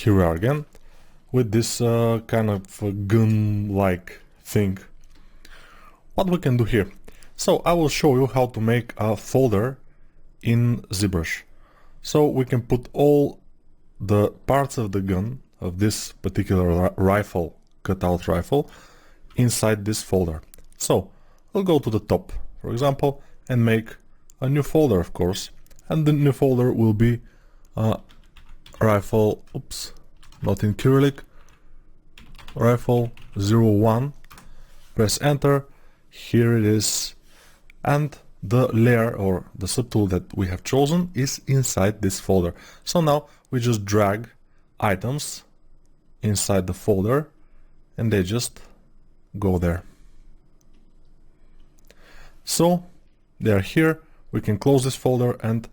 here we are again with this kind of gun-like thing. What we can do here? So I will show you how to make a folder in ZBrush. So we can put all the parts of the gun, of this particular rifle, cutout rifle, inside this folder. So I'll go to the top, for example, and make a new folder, of course, and the new folder will be rifle, oops, not in Cyrillic, rifle 01, press enter, here it is, and the layer or the subtool that we have chosen is inside this folder. So now we just drag items inside the folder and they just go there. So they are here. We can close this folder and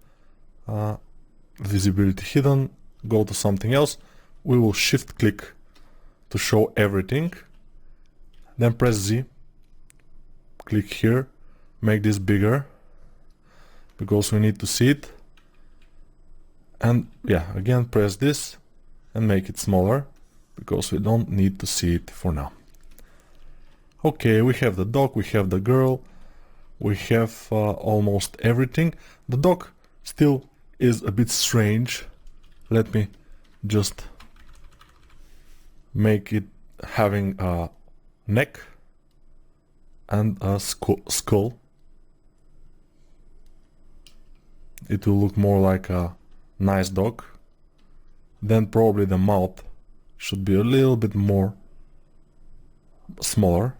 visibility hidden, go to something else. We will shift click to show everything, then press Z, click here, make this bigger because we need to see it, and yeah, again press this and make it smaller because we don't need to see it for now. Okay, we have the dog, we have the girl, we have almost everything. The dog still is a bit strange. Let me just make it having a neck and a skull. It will look more like a nice dog. Then probably the mouth should be a little bit more smaller,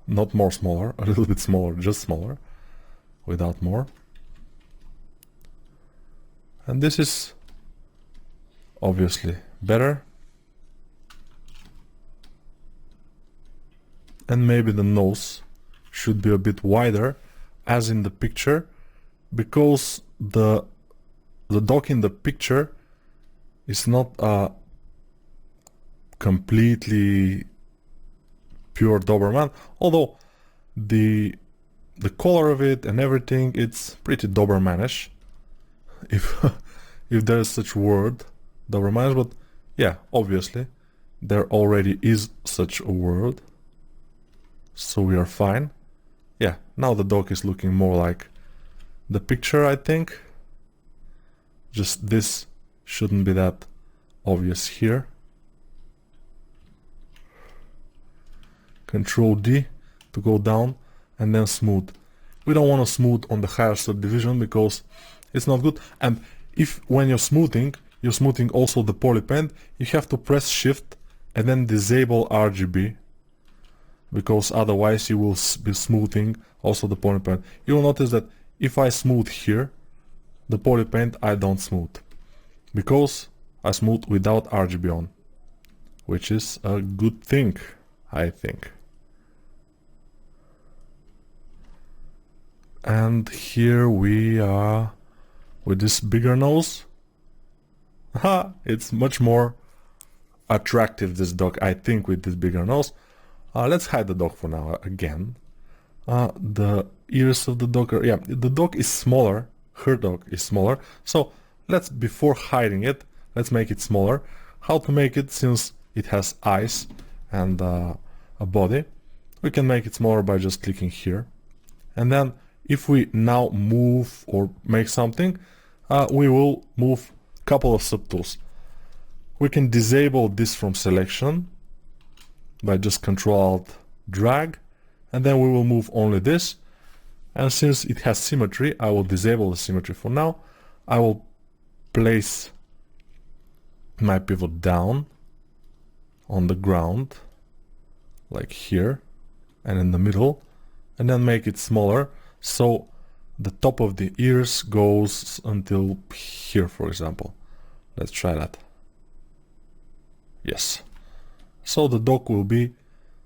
not more smaller, a little bit smaller, just smaller, without more. And this is obviously better. And maybe the nose should be a bit wider, as in the picture, because the dog in the picture is not a completely pure Doberman, although the color of it and everything, it's pretty Dobermanish, if if there is such word, Dobermanish. But yeah, obviously there already is such a word, so we are fine. Yeah, now the dog is looking more like the picture, I think. Just this shouldn't be that obvious here. Control D to go down and then smooth. We don't want to smooth on the higher subdivision because it's not good. And if when you're smoothing also the polypaint, you have to press shift and then disable RGB, because otherwise you will be smoothing also the polypaint. You will notice that if I smooth here, the polypaint I don't smooth, because I smooth without RGB on, which is a good thing, I think. And here we are with this bigger nose. It's much more attractive, this dog, I think, with this bigger nose. Let's hide the dog for now again. The ears of the dog are, yeah, the dog is smaller, her dog is smaller, so let's, before hiding it, let's make it smaller. How to make it? Since it has eyes and a body, we can make it smaller by just clicking here. And then if we now move or make something, we will move a couple of subtools. We can disable this from selection by just Control Alt drag, and then we will move only this. And since it has symmetry, I will disable the symmetry for now. I will place my pivot down on the ground, like here, and in the middle, and then make it smaller, so the top of the ears goes until here, for example. Let's try that. Yes. So the dog will be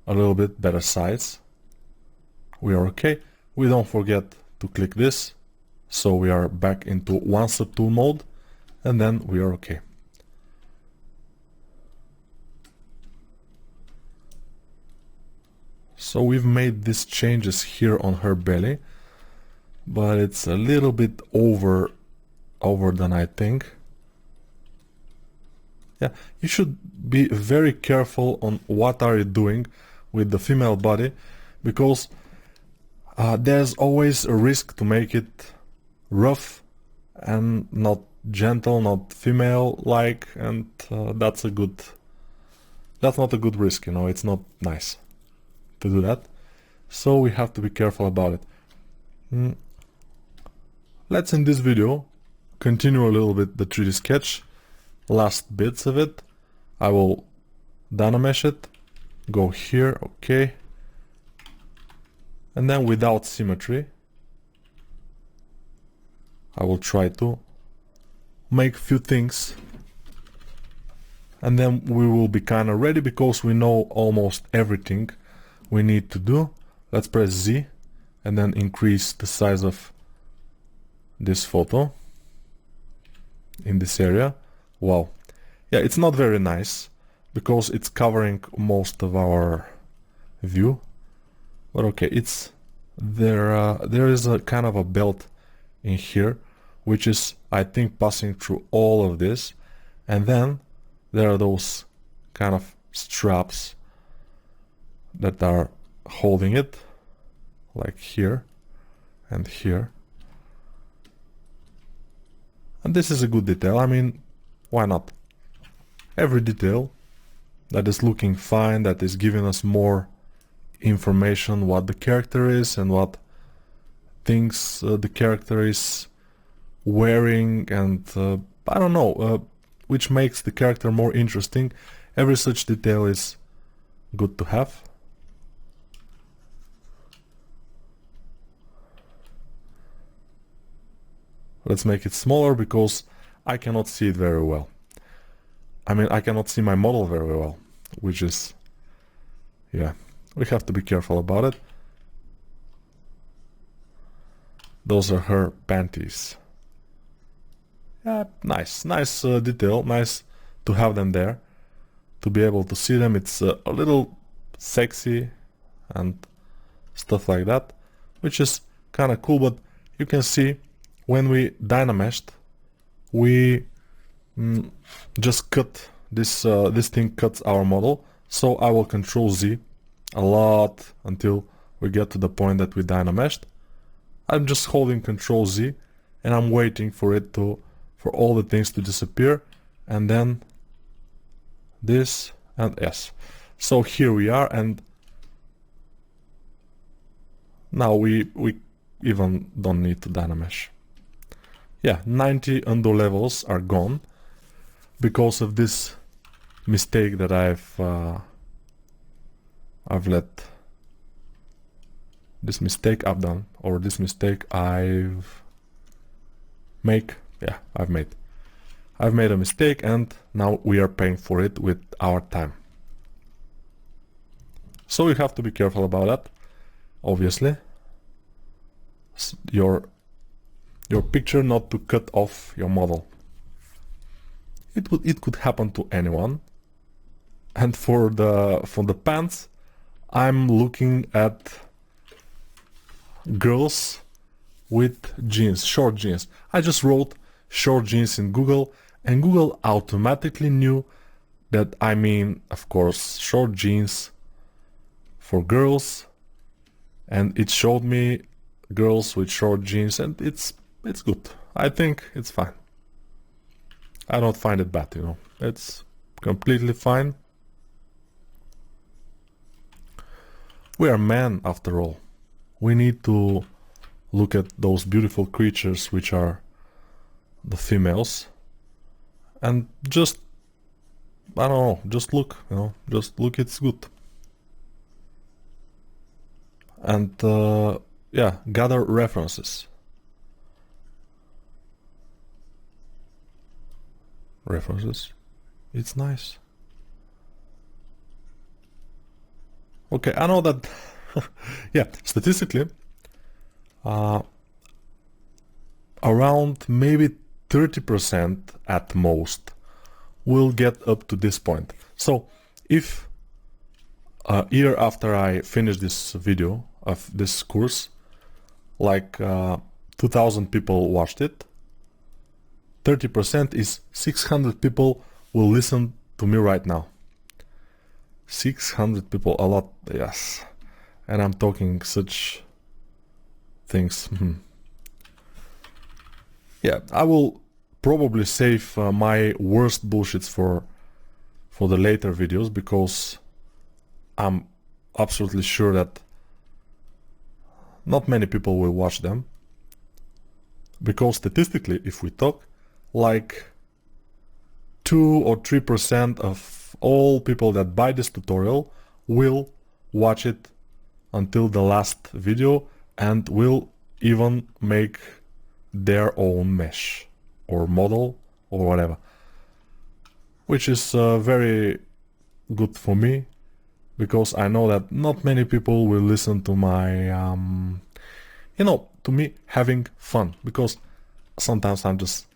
a little bit better size. We are okay. We don't forget to click this, so we are back into one subtool mode, and then we are okay. So we've made these changes here on her belly, but it's a little bit overdone, I think. Yeah, you should be very careful on what are you doing with the female body, because there's always a risk to make it rough and not gentle, not female-like, and that's not a good risk, you know. It's not nice to do that, so we have to be careful about it. Let's in this video continue a little bit the 3D sketch, last bits of it. I will Dynamesh it, go here, okay, and then without symmetry I will try to make few things, and then we will be kind of ready because we know almost everything we need to do. Let's press Z and then increase the size of this photo in this area. Wow, yeah, it's not very nice because it's covering most of our view, but okay, it's there. There is a kind of a belt in here, which is, I think, passing through all of this, and then there are those kind of straps that are holding it, like here and here. And this is a good detail. I mean, why not? Every detail that is looking fine, that is giving us more information what the character is and what things the character is wearing, and I don't know, which makes the character more interesting. Every such detail is good to have. Let's make it smaller because I cannot see it very well. I mean, I cannot see my model very well, which is, yeah, we have to be careful about it. Those are her panties. Yeah, nice detail, nice to have them there, to be able to see them. It's a little sexy and stuff like that, which is kind of cool. But you can see when we Dynameshed, we just cut this. This thing cuts our model. So I will Control Z a lot until we get to the point that we Dynameshed. I'm just holding Control Z and I'm waiting for it to, for all the things to disappear, and then this and S. So here we are, and now we even don't need to Dynamesh. Yeah, 90 undo levels are gone because of this mistake that I've let this mistake I've done, or this mistake I've made a mistake, and now we are paying for it with our time. So you have to be careful about that, obviously. Your picture not to cut off your model. It could happen to anyone. And for the pants, I'm looking at girls with jeans, short jeans. I just wrote short jeans in Google, and Google automatically knew that I mean, of course, short jeans for girls, and it showed me girls with short jeans, and it's good. I think it's fine. I don't find it bad, you know. It's completely fine. We are men, after all. We need to look at those beautiful creatures which are the females, and just, I don't know, just look, you know, just look, it's good. And yeah, gather references. It's nice. Okay, I know that yeah, statistically around maybe 30% at most will get up to this point. So if a year after I finish this video of this course, like 2000 people watched it, 30% is 600 people will listen to me right now. 600 people, a lot, yes. And I'm talking such things. Yeah, I will probably save my worst bullshits for the later videos, because I'm absolutely sure that not many people will watch them. Because statistically, if we talk, like 2 or 3% of all people that buy this tutorial will watch it until the last video and will even make their own mesh or model or whatever, which is very good for me, because I know that not many people will listen to my to me having fun, because sometimes I'm just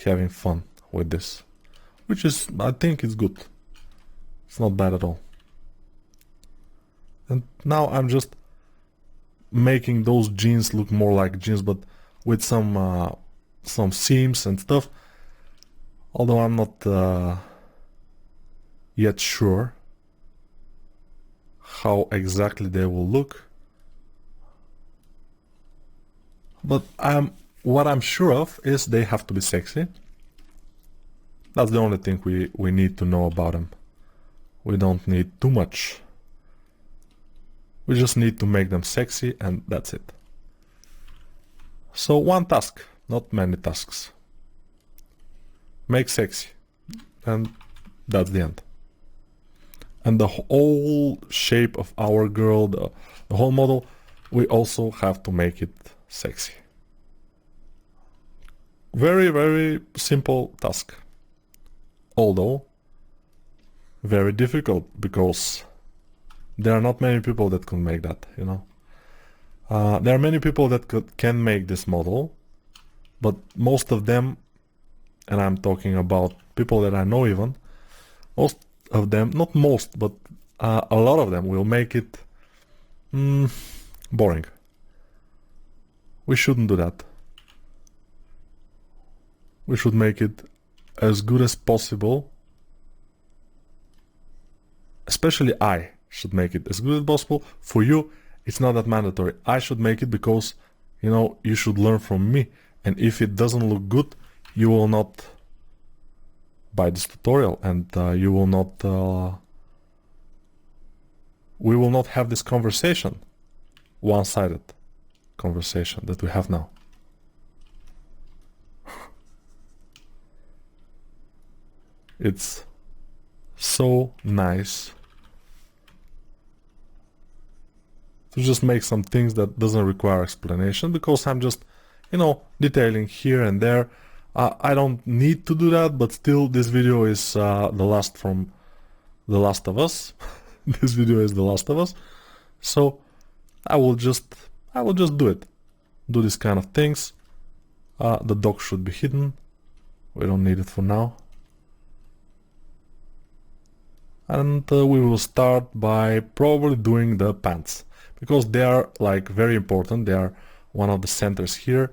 having fun with this, which is, I think it's good. It's not bad at all. And now I'm just making those jeans look more like jeans, but with some seams and stuff, although I'm not yet sure how exactly they will look. But what I'm sure of is they have to be sexy. That's the only thing we need to know about them. We don't need too much. We just need to make them sexy, and that's it. So one task, not many tasks. Make sexy, and that's the end. And the whole shape of our girl, the whole model, we also have to make it sexy. Very, very simple task. Although very difficult, because there are not many people that can make that, you know. There are many people that can make this model, but most of them, and I'm talking about people that I know even, most of them, not most, but a lot of them will make it boring. We shouldn't do that. We should make it as good as possible. Especially I should make it as good as possible. For you, it's not that mandatory. I should make it because, you know, you should learn from me. And if it doesn't look good, you will not buy this tutorial, and you will not we will not have this conversation, one-sided conversation that we have now. It's so nice to just make some things that doesn't require explanation, because I'm just, you know, detailing here and there. I don't need to do that, but still this video is the last from The Last of Us. This video is The Last of Us. So I will just do it. Do this kind of things. The dog should be hidden. We don't need it for now. And we will start by probably doing the pants, because they are like very important. They are one of the centers here,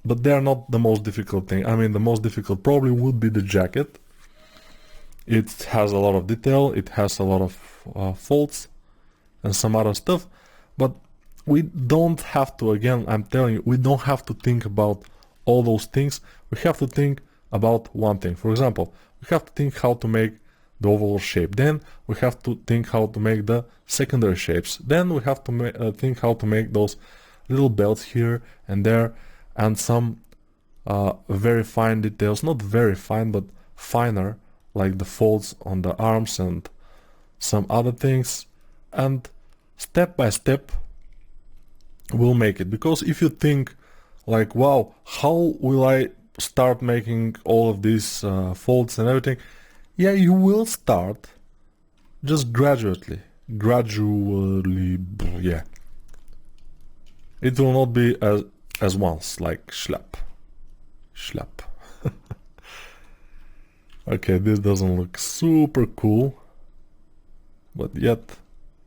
but they are not the most difficult thing. I mean, the most difficult probably would be the jacket. It has a lot of detail, it has a lot of folds and some other stuff, but we don't have to, again, I'm telling you, we don't have to think about all those things. We have to think about one thing. For example, we have to think how to make the overall shape. Then we have to think how to make the secondary shapes. Then we have to think how to make those little belts here and there, and some very fine details, not very fine, but finer, like the folds on the arms and some other things. And step by step we'll make it. Because if you think like, wow, how will I start making all of these folds and everything? Yeah, you will start just gradually, yeah. It will not be as once, like schlap. Okay, this doesn't look super cool, but yet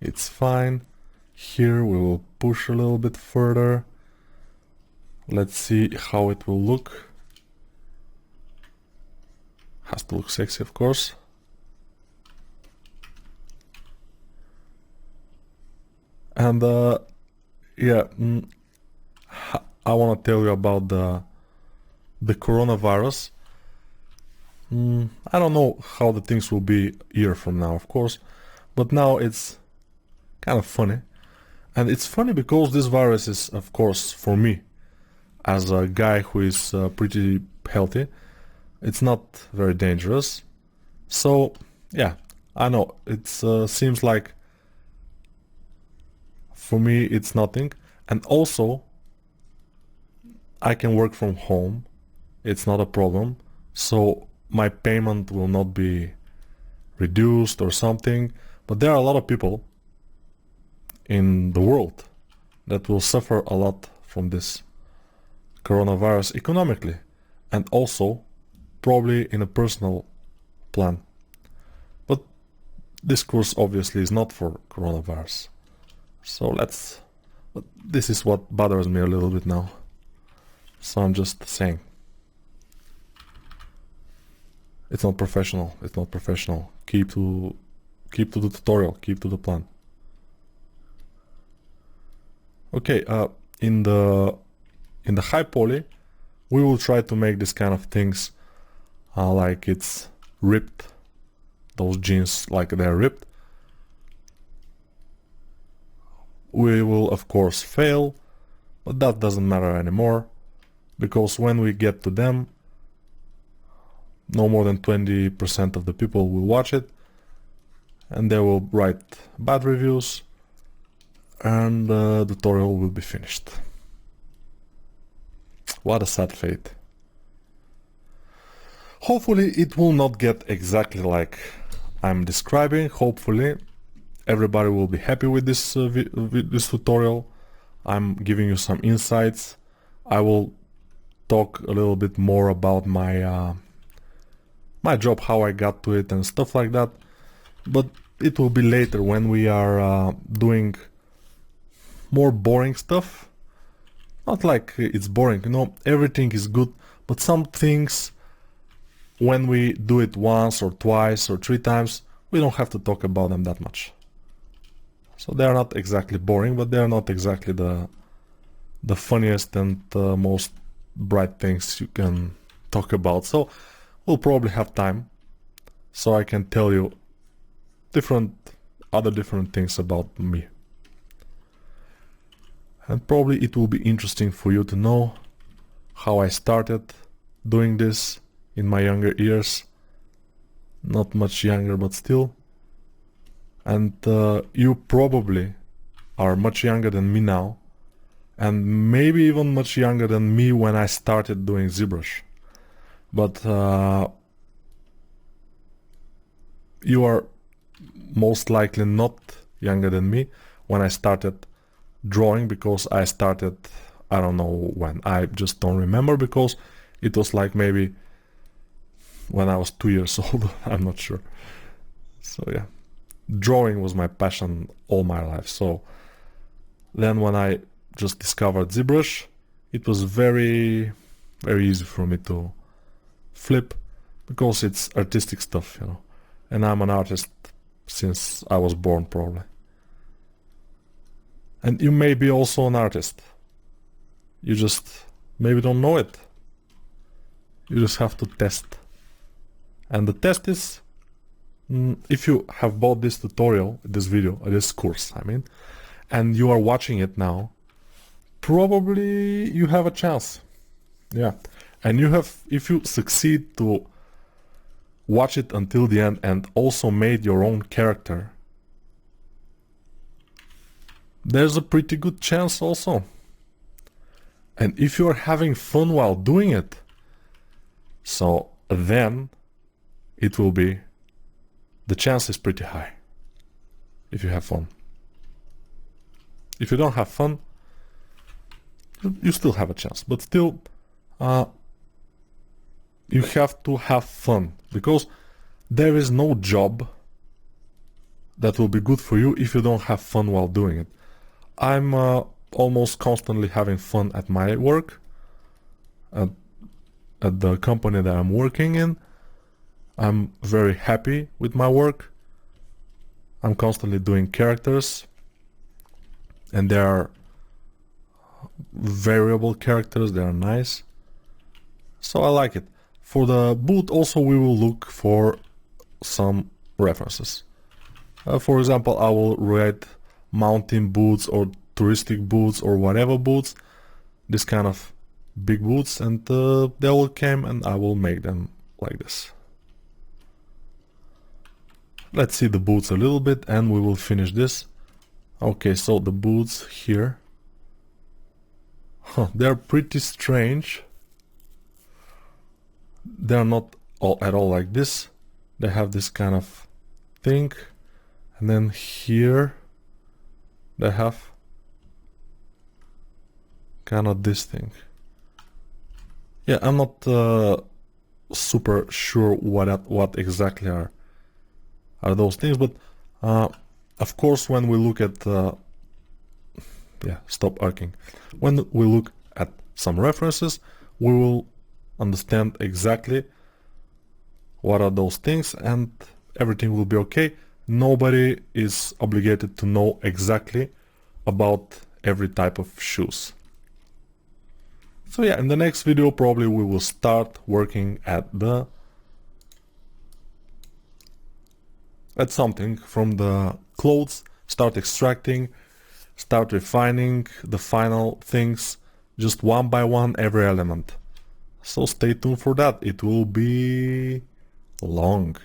it's fine. Here we will push a little bit further. Let's see how it will look. Has to look sexy, of course. And yeah, I want to tell you about the coronavirus. I don't know how the things will be a year from now, of course, but now it's kind of funny. And it's funny because this virus is, of course, for me, as a guy who is pretty healthy, it's not very dangerous. So, yeah, I know, it seems like for me it's nothing. And also, I can work from home. It's not a problem. So my payment will not be reduced or something. But there are a lot of people in the world that will suffer a lot from this coronavirus economically, and also probably in a personal plan. But this course obviously is not for coronavirus. So but this is what bothers me a little bit now. So I'm just saying. It's not professional. It's not professional. Keep to the tutorial. Keep to the plan. Okay. In the high poly, we will try to make this kind of things like it's ripped. Those jeans like they're ripped. We will of course fail, but that doesn't matter anymore, because when we get to them, no more than 20% of the people will watch it, and they will write bad reviews, and the tutorial will be finished. What a sad fate. Hopefully it will not get exactly like I'm describing. Hopefully everybody will be happy with this tutorial. I'm giving you some insights. I will talk a little bit more about my my job, how I got to it and stuff like that, but it will be later when we are doing more boring stuff. Not like it's boring, you know, everything is good, but some things, when we do it once or twice or 3 times, we don't have to talk about them that much. So they are not exactly boring, but they are not exactly the funniest and most bright things you can talk about. So we'll probably have time, so I can tell you other different things about me. And probably it will be interesting for you to know how I started doing this in my younger years. Not much younger, but still. And you probably are much younger than me now, and maybe even much younger than me when I started doing ZBrush. But you are most likely not younger than me when I started drawing, because I started, I don't know when, I just don't remember, because it was like maybe when I was 2 years old. I'm not sure. So yeah, drawing was my passion all my life. So then when I just discovered ZBrush, it was very, very easy for me to flip, because it's artistic stuff, you know, and I'm an artist since I was born, probably. And you may be also an artist. You just maybe don't know it. You just have to test. And the test is, if you have bought this tutorial, this video, this course, I mean, and you are watching it now, probably you have a chance. Yeah. And if you succeed to watch it until the end and also made your own character, there's a pretty good chance also. And if you're having fun while doing it, so then it will be, the chance is pretty high if you have fun. If you don't have fun, you still have a chance, but still you have to have fun, because there is no job that will be good for you if you don't have fun while doing it. I'm almost constantly having fun at my work, at the company that I'm working in, I'm very happy with my work. I'm constantly doing characters, and they are variable characters, they are nice. So I like it. For the boot also we will look for some references. For example, I will write mountain boots or touristic boots or whatever boots, this kind of big boots, and they will come and I will make them like this. Let's see the boots a little bit and we will finish this. Okay, so the boots here. They're pretty strange. They're not at all like this. They have this kind of thing. And then here they have kind of this thing. Yeah, I'm not super sure what exactly are those things, but of course when we look at stop arcing. When we look at some references, we will understand exactly what are those things and everything will be okay. Nobody is obligated to know exactly about every type of shoes. So yeah, in the next video probably we will start working at something from the clothes, start extracting, start refining the final things, just one by one every element. So stay tuned for that, it will be long.